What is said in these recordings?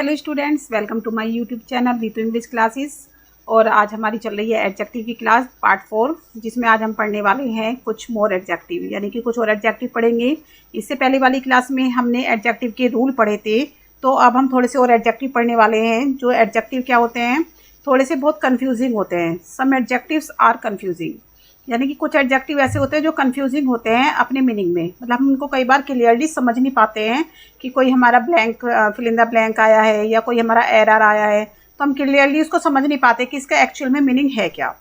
Hello students, welcome to my YouTube channel Ritu English classes. और आज हमारी चल रही है एडजेक्टिव की क्लास पार्ट 4, जिसमें आज हम पढ़ने वाले हैं कुछ मोर एडजेक्टिव, यानी कि कुछ और एडजेक्टिव पढ़ेंगे। इससे पहले वाली क्लास में हमने एडजेक्टिव के रूल पढ़े थे, तो अब हम थोड़े से और एडजेक्टिव पढ़ने वाले हैं। जो एडजेक्टिव क्या होते हैं, थोड़े से बहुत कन्फ्यूजिंग होते हैं। सम एडजेक्टिव्स आर कन्फ्यूजिंग, यानी कि कुछ एडजेक्टिव ऐसे होते हैं जो कन्फ्यूजिंग होते हैं अपने मीनिंग में। मतलब हम उनको कई बार क्लियरली समझ नहीं पाते हैं कि कोई हमारा blank fill in the blank आया है या कोई हमारा एरर आया है, तो हम क्लियरली उसको समझ नहीं पाते कि इसका एक्चुअल में मीनिंग है क्या।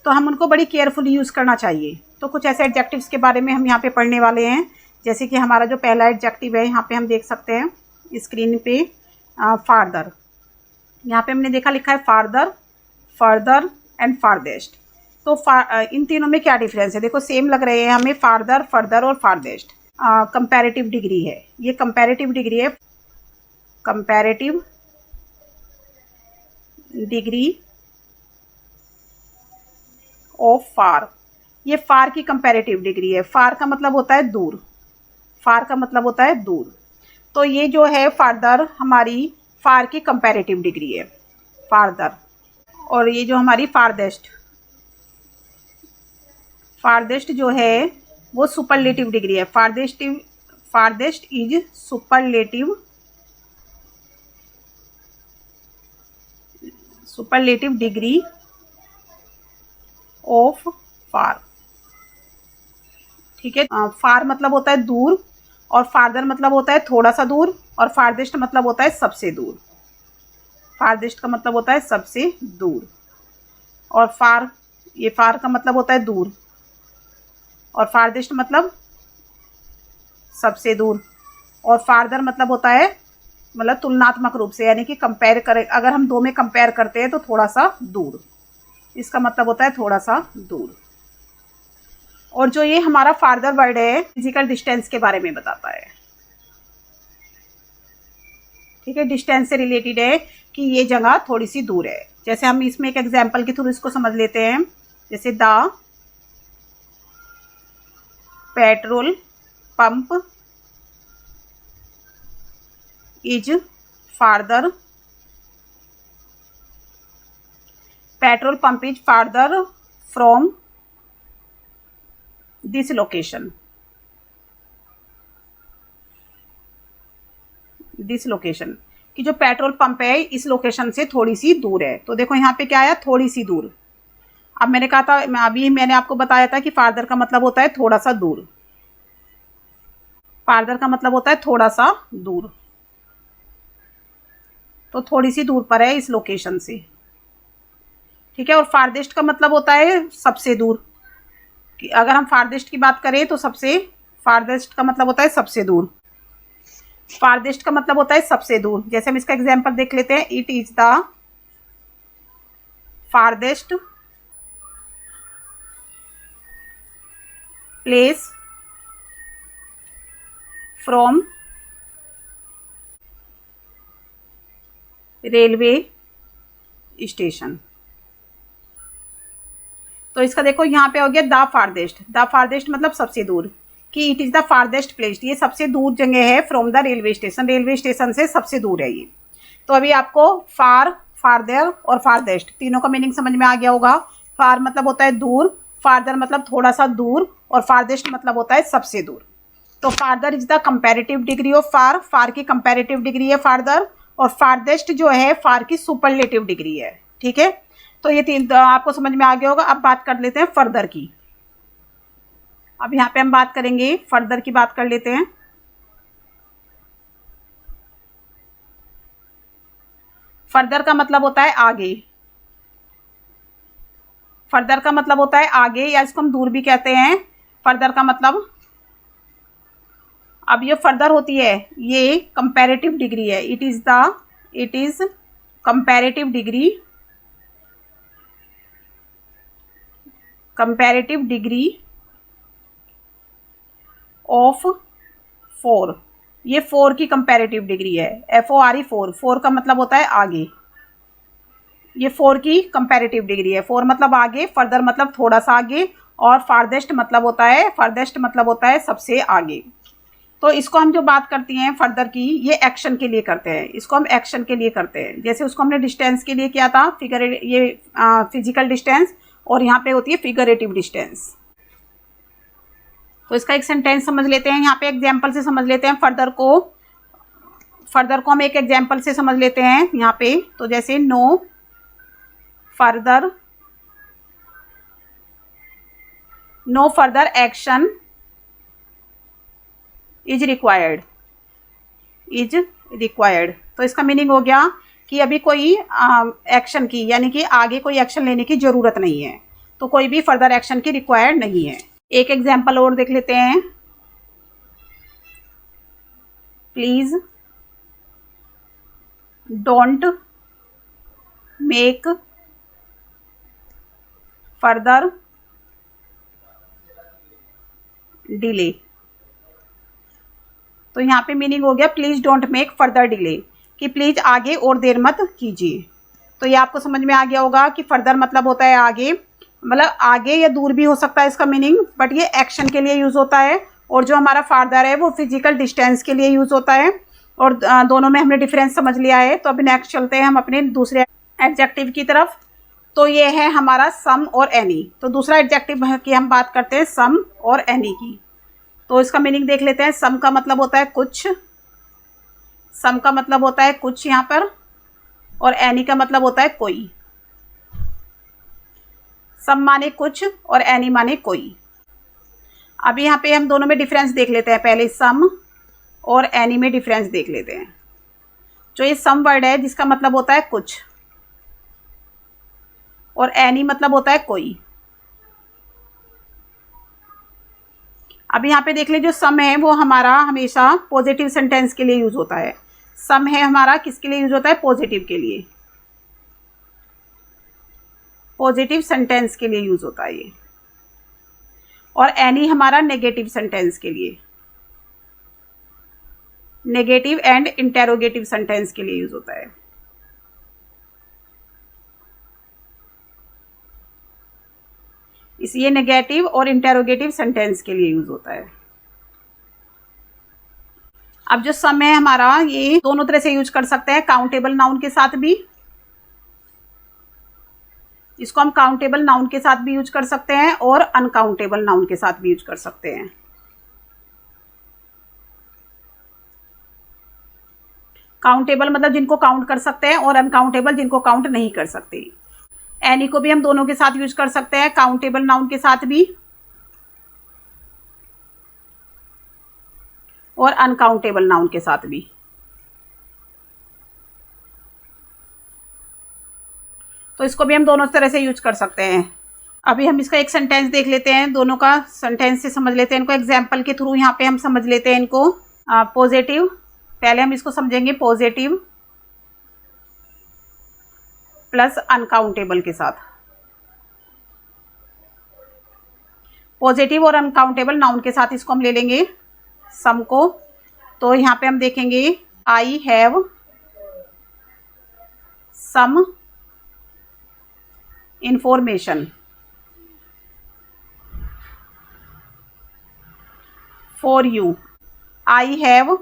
तो हम उनको बड़ी केयरफुली यूज़ करना चाहिए। तो कुछ ऐसे एडजेक्टिव्स के बारे में हम यहाँ पे पढ़ने वाले हैं। जैसे कि हमारा जो पहला एडजेक्टिव है, यहाँ पे हम देख सकते हैं स्क्रीन पे फार्दर। यहाँ पे हमने देखा लिखा है फार्दर, फर्दर एंड फारदेस्ट। तो इन तीनों में क्या डिफरेंस है? देखो सेम लग रहे हैं हमें, फार्दर, फर्दर और फारदेस्ट। कंपैरेटिव डिग्री है, ये कंपैरेटिव डिग्री है, कंपैरेटिव डिग्री ऑफ फार। ये फार की कंपैरेटिव डिग्री है। फार का मतलब होता है दूर, फार का मतलब होता है दूर। तो ये जो है फार्दर हमारी फार की कंपैरेटिव डिग्री है, फार्दर। और ये जो हमारी फारदेस्ट, फारदेस्ट जो है वो सुपरलेटिव डिग्री है। Farthest is superlative degree of far. ठीक है। फार मतलब होता है दूर, और फार्दर मतलब होता है थोड़ा सा दूर, और फारदेस्ट मतलब होता है सबसे दूर। फारदेस्ट का मतलब होता है सबसे दूर, और फार, ये फार का मतलब होता है दूर, और फारदेस्ट मतलब सबसे दूर, और फार्दर मतलब होता है मतलब तुलनात्मक रूप से, यानी कि कंपेयर करें, अगर हम दो में कंपेयर करते हैं तो थोड़ा सा दूर, इसका मतलब होता है थोड़ा सा दूर। और जो ये हमारा फार्दर वर्ड है, फिजिकल डिस्टेंस के बारे में बताता है। ठीक है, डिस्टेंस से रिलेटेड है कि ये जगह थोड़ी सी दूर है। जैसे हम इसमें एक एग्जाम्पल के थ्रू इसको समझ लेते हैं। जैसे the petrol pump is farther, petrol pump is farther from this location, this location, कि जो पेट्रोल पंप है इस लोकेशन से थोड़ी सी दूर है। तो देखो यहाँ पे क्या आया, थोड़ी सी दूर। अब मैंने कहा था, अभी मैंने आपको बताया था कि फार्दर का मतलब होता है थोड़ा सा दूर। फार्दर का मतलब होता है थोड़ा सा दूर, तो थोड़ी सी दूर पर है इस लोकेशन से। ठीक है। और फारदेस्ट का मतलब होता है सबसे दूर, कि अगर हम फारदेस्ट की बात करें तो सबसे, फारदेस्ट का मतलब होता है सबसे दूर। फारदेस्ट का मतलब होता है सबसे दूर। जैसे हम इसका एग्जांपल देख लेते हैं। It is the farthest place from railway station. तो इसका देखो यहाँ पे हो गया द फारदेस्ट। द फारदेस्ट मतलब सबसे दूर, कि it is the farthest place, ये सबसे दूर जगह है from the railway station, railway station से सबसे दूर है ये। तो अभी आपको फार, फारदर और फारदेस्ट तीनों का मीनिंग समझ में आ गया होगा। फार मतलब होता है दूर, फारदर मतलब थोड़ा सा दूर, और फारदेस्ट मतलब होता है सबसे दूर। तो farther is the comparative degree of far, far की कंपैरेटिव डिग्री है फारदर, और फारदेस्ट जो है फार की सुपरलेटिव डिग्री है। ठीक है। तो ये तीन तो आपको समझ में आ गया होगा। अब बात कर लेते हैं फर्दर की। अब यहाँ पे हम बात करेंगे, फर्दर की बात कर लेते हैं। फर्दर का मतलब होता है आगे, फर्दर का मतलब होता है आगे, या इसको हम दूर भी कहते हैं। फर्दर का मतलब, अब ये फर्दर होती है, ये कंपैरेटिव डिग्री है। It is comparative degree, comparative degree of four. ये फोर की कंपैरेटिव डिग्री है, FORE, फोर। फोर का मतलब होता है आगे, ये फोर की कंपैरेटिव डिग्री है। फोर मतलब आगे, फर्दर मतलब थोड़ा सा आगे, और फारदेस्ट मतलब होता है, फारदेस्ट मतलब होता है सबसे आगे। तो इसको हम जो बात करती हैं फर्दर की, ये एक्शन के लिए करते हैं, इसको हम एक्शन के लिए करते हैं। जैसे उसको हमने डिस्टेंस के लिए किया था, ये फिजिकल डिस्टेंस, और यहाँ पे होती है फिगरेटिव डिस्टेंस। तो इसका एक सेंटेंस समझ लेते हैं, यहाँ पे एग्जाम्पल से समझ लेते हैं। फर्दर को हम एक एग्जाम्पल से समझ लेते हैं यहाँ पे। तो जैसे no further action is required. तो इसका मीनिंग हो गया कि अभी कोई एक्शन की, यानी कि आगे कोई एक्शन लेने की जरूरत नहीं है, तो कोई भी फर्दर एक्शन की रिक्वायर्ड नहीं है। एक एग्जाम्पल और देख लेते हैं। Please don't make further delay. तो यहाँ पे मीनिंग हो गया please don't make further delay, कि प्लीज आगे और देर मत कीजिए। तो ये आपको समझ में आ गया होगा कि फर्दर मतलब होता है आगे, मतलब आगे या दूर भी हो सकता है इसका मीनिंग, बट ये एक्शन के लिए यूज होता है। और जो हमारा फार्दर है वो फिजिकल डिस्टेंस के लिए यूज होता है। और दोनों में हमने डिफरेंस समझ लिया है। तो अभी नेक्स्ट चलते हैं हम अपने दूसरे एडजेक्टिव की तरफ। तो ये है हमारा सम और एनी। तो दूसरा एडजेक्टिव की हम बात करते हैं सम और एनी की। तो इसका मीनिंग देख लेते हैं। सम का मतलब होता है कुछ, यहाँ पर, और एनी का मतलब होता है कोई। सम माने कुछ और एनी माने कोई। अभी यहाँ पे हम दोनों में डिफरेंस देख लेते हैं। पहले सम और एनी में डिफरेंस देख लेते हैं। जो ये सम वर्ड है जिसका मतलब होता है कुछ, और एनी मतलब होता है कोई। अब यहाँ पे देख ले, जो सम है वो हमारा हमेशा पॉजिटिव सेंटेंस के लिए यूज होता है। सम है हमारा किसके लिए यूज होता है? पॉजिटिव के लिए, पॉजिटिव सेंटेंस के लिए यूज होता है ये। और एनी हमारा नेगेटिव सेंटेंस के लिए, नेगेटिव एंड इंटेरोगेटिव सेंटेंस के लिए यूज होता है। इसलिए नेगेटिव और इंटेरोगेटिव सेंटेंस के लिए यूज होता है। अब जो सम है हमारा, ये दोनों तरह से यूज कर सकते हैं, काउंटेबल नाउन के साथ भी। इसको हम काउंटेबल नाउन के साथ भी यूज कर सकते हैं और अनकाउंटेबल नाउन के साथ भी यूज कर सकते हैं। काउंटेबल मतलब जिनको काउंट कर सकते हैं, और अनकाउंटेबल जिनको काउंट नहीं कर सकते। एनी को भी हम दोनों के साथ यूज कर सकते हैं, काउंटेबल नाउन के साथ भी और अनकाउंटेबल नाउन के साथ भी। तो इसको भी हम दोनों तरह से यूज कर सकते हैं। अभी हम इसका एक सेंटेंस देख लेते हैं, दोनों का सेंटेंस से समझ लेते हैं इनको। एग्जाम्पल के थ्रू यहाँ पे हम समझ लेते हैं इनको। पॉजिटिव, पहले हम इसको समझेंगे पॉजिटिव प्लस अनकाउंटेबल के साथ। पॉजिटिव और अनकाउंटेबल नाउन के साथ इसको हम ले लेंगे सम को। तो यहाँ पे हम देखेंगे I have some information for you. I have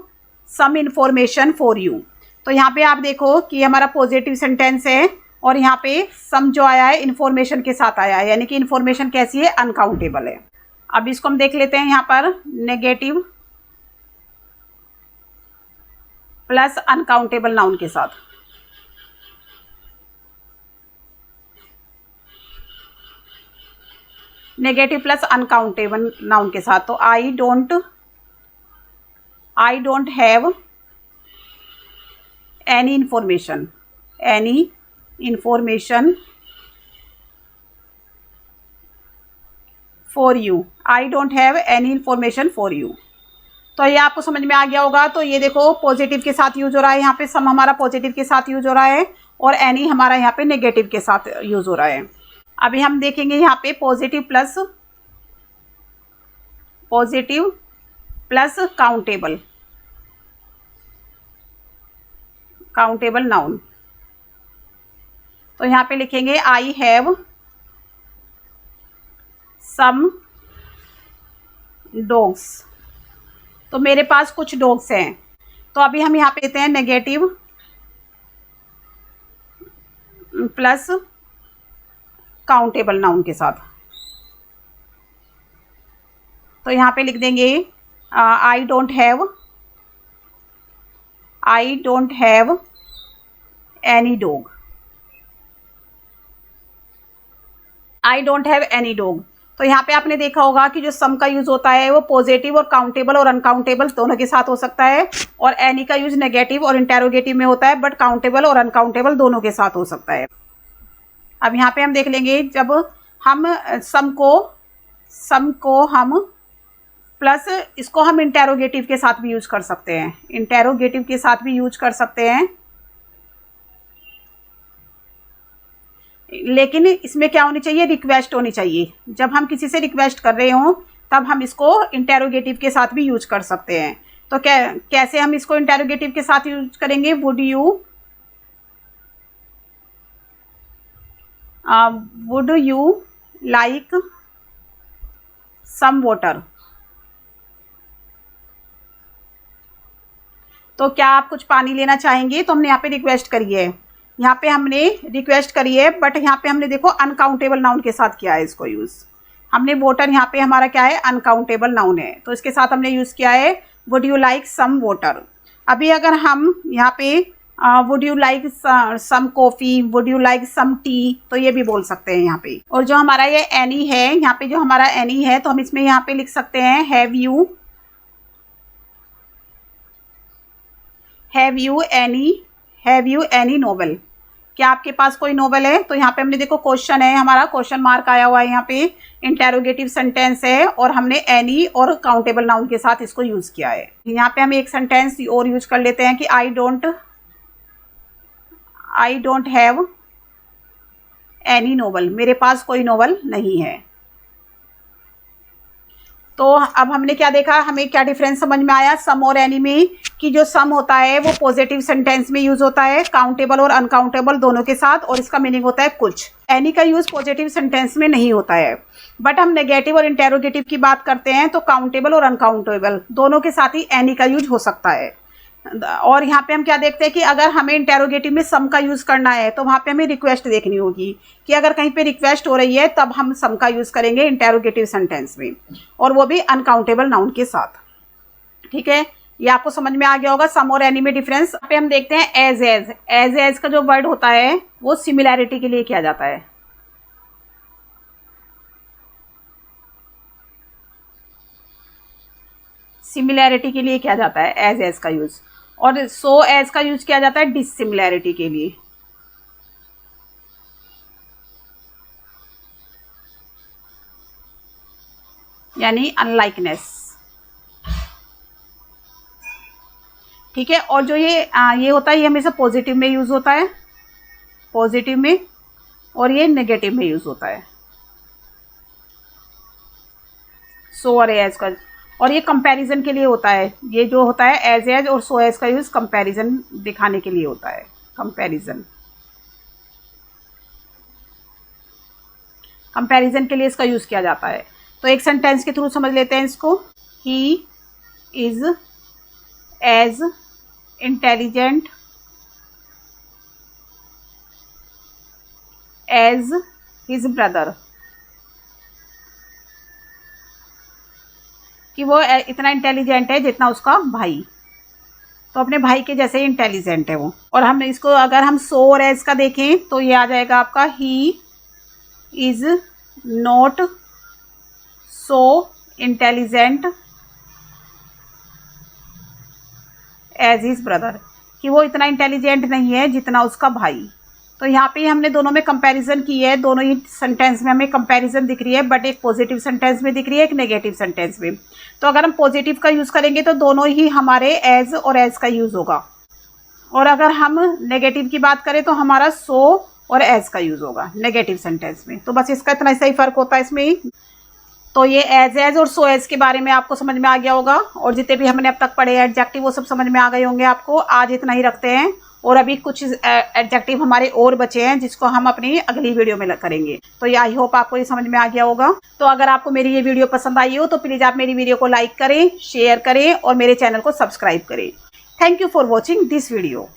some information for you. तो यहाँ पे आप देखो कि हमारा पॉजिटिव सेंटेंस है, और यहाँ पे सम जो आया है इंफॉर्मेशन के साथ आया है, यानी कि इंफॉर्मेशन कैसी है? अनकाउंटेबल है। अब इसको हम देख लेते हैं यहाँ पर, नेगेटिव प्लस अनकाउंटेबल नाउन के साथ। नेगेटिव प्लस अनकाउंटेबल नाउन के साथ। तो I don't have any information for you. I don't have any information for you. तो ये आपको समझ में आ गया होगा। तो ये देखो पॉजिटिव के साथ यूज हो रहा है, यहाँ पे सम हमारा पॉजिटिव के साथ यूज हो रहा है, और एनी हमारा यहाँ पे नेगेटिव के साथ यूज हो रहा है। अभी हम देखेंगे यहाँ पे पॉजिटिव प्लस काउंटेबल नाउन। तो यहाँ पे लिखेंगे आई हैव सम डॉग्स। तो मेरे पास कुछ डॉग्स हैं, तो अभी हम यहाँ पे देते हैं नेगेटिव प्लस काउंटेबल नाउन के साथ। तो यहाँ पे लिख देंगे I don't have any dog. I don't have any dog. तो यहाँ पे आपने देखा होगा कि जो सम का यूज होता है वो पॉजिटिव और काउंटेबल और अनकाउंटेबल दोनों के साथ हो सकता है, और एनी का यूज नेगेटिव और इंटेरोगेटिव में होता है, बट काउंटेबल और अनकाउंटेबल दोनों के साथ हो सकता है। अब यहाँ पे हम देख लेंगे, जब हम सम को हम प्लस इसको हम इंटेरोगेटिव के साथ भी यूज कर सकते हैं, इंटेरोगेटिव के साथ भी यूज कर सकते हैं, लेकिन इसमें क्या होनी चाहिए, रिक्वेस्ट होनी चाहिए। जब हम किसी से रिक्वेस्ट कर रहे हों तब हम इसको इंटेरोगेटिव के साथ भी यूज कर सकते हैं। तो कैसे हम इसको इंटेरोगेटिव के साथ यूज करेंगे, would you like some water. तो क्या आप कुछ पानी लेना चाहेंगे। तो हमने यहाँ पे रिक्वेस्ट करी है, यहाँ पे हमने रिक्वेस्ट करी है, बट यहाँ पे हमने देखो अनकाउंटेबल नाउन के साथ किया है इसको यूज। हमने वाटर यहाँ पे हमारा क्या है, अनकाउंटेबल नाउन है, तो इसके साथ हमने यूज किया है would you like some water. अभी अगर हम यहाँ पे would you like some coffee, would you like some tea, तो ये भी बोल सकते हैं यहाँ पे। और जो हमारा ये एनी है, यहाँ पे जो हमारा एनी है, तो हम इसमें यहाँ पे लिख सकते हैं हैव यू एनी नोवेल। क्या आपके पास कोई नोवेल है। तो यहाँ पे हमने देखो क्वेश्चन है, हमारा क्वेश्चन मार्क आया हुआ है, यहाँ पे इंटेरोगेटिव सेंटेंस है, और हमने एनी और काउंटेबल नाउन के साथ इसको यूज किया है। यहाँ पे हम एक सेंटेंस और यूज कर लेते हैं कि I don't have any novel, मेरे पास कोई नोवेल नहीं है। तो अब हमने क्या देखा, हमें क्या डिफरेंस समझ में आया सम और एनी में, कि जो सम होता है वो पॉजिटिव सेंटेंस में यूज होता है, काउंटेबल और अनकाउंटेबल दोनों के साथ, और इसका मीनिंग होता है कुछ। एनी का यूज पॉजिटिव सेंटेंस में नहीं होता है, बट हम नेगेटिव और इंटेरोगेटिव की बात करते हैं तो काउंटेबल और अनकाउंटेबल दोनों के साथ ही एनी का यूज हो सकता है। और यहाँ पे हम क्या देखते हैं कि अगर हमें इंटेरोगेटिव में सम का यूज करना है तो वहाँ पे हमें रिक्वेस्ट देखनी होगी, कि अगर कहीं पे रिक्वेस्ट हो रही है तब हम सम का यूज करेंगे इंटेरोगेटिव सेंटेंस में, और वो भी अनकाउंटेबल नाउन के साथ। ठीक है, ये आपको समझ में आ गया होगा सम और एनी में डिफरेंस। यहाँ पे हम देखते हैं एज का जो वर्ड होता है वो सिमिलैरिटी के लिए किया जाता है। सिमिलैरिटी के लिए किया जाता है एज का यूज, और सो एज का यूज किया जाता है डिसिमिलैरिटी के लिए। यानी अनलाइकनेस। ठीक है, और जो ये होता है ये हमेशा पॉजिटिव में यूज होता है, पॉजिटिव में, और ये नेगेटिव में यूज होता है सो और एज का। और ये कंपैरिजन के लिए होता है, ये जो होता है एज और सो एज का यूज कंपैरिजन दिखाने के लिए होता है। कंपैरिजन के लिए इसका यूज किया जाता है। तो एक सेंटेंस के थ्रू समझ लेते हैं इसको। He is as intelligent as his brother, कि वो इतना इंटेलिजेंट है जितना उसका भाई, तो अपने भाई के जैसे ही इंटेलिजेंट है वो। और हम इसको अगर हम सो और एज का देखें तो ये आ जाएगा आपका he is not so intelligent as his brother, कि वो इतना इंटेलिजेंट नहीं है जितना उसका भाई। तो यहाँ पे हमने दोनों में कंपैरिजन की है, दोनों ही सेंटेंस में हमें कंपैरिजन दिख रही है, बट एक पॉजिटिव सेंटेंस में दिख रही है, एक नेगेटिव सेंटेंस में। तो अगर हम पॉजिटिव का यूज़ करेंगे तो दोनों ही हमारे एज और एज का यूज़ होगा, और अगर हम नेगेटिव की बात करें तो हमारा सो और एज का यूज़ होगा नेगेटिव सेंटेंस में। तो बस इसका इतना सा ही फ़र्क होता है इसमें। तो ये एज और सो एज के बारे में आपको समझ में आ गया होगा, और जितने भी हमने अब तक पढ़े एडजेक्टिव वो सब समझ में आ गए होंगे आपको। आज इतना ही रखते हैं, और अभी कुछ एडजेक्टिव हमारे और बचे हैं जिसको हम अपनी अगली वीडियो में करेंगे। तो ये आई होप आपको ये समझ में आ गया होगा। तो अगर आपको मेरी ये वीडियो पसंद आई हो तो प्लीज़ आप मेरी वीडियो को लाइक करें, शेयर करें और मेरे चैनल को सब्सक्राइब करें। Thank you for watching this video.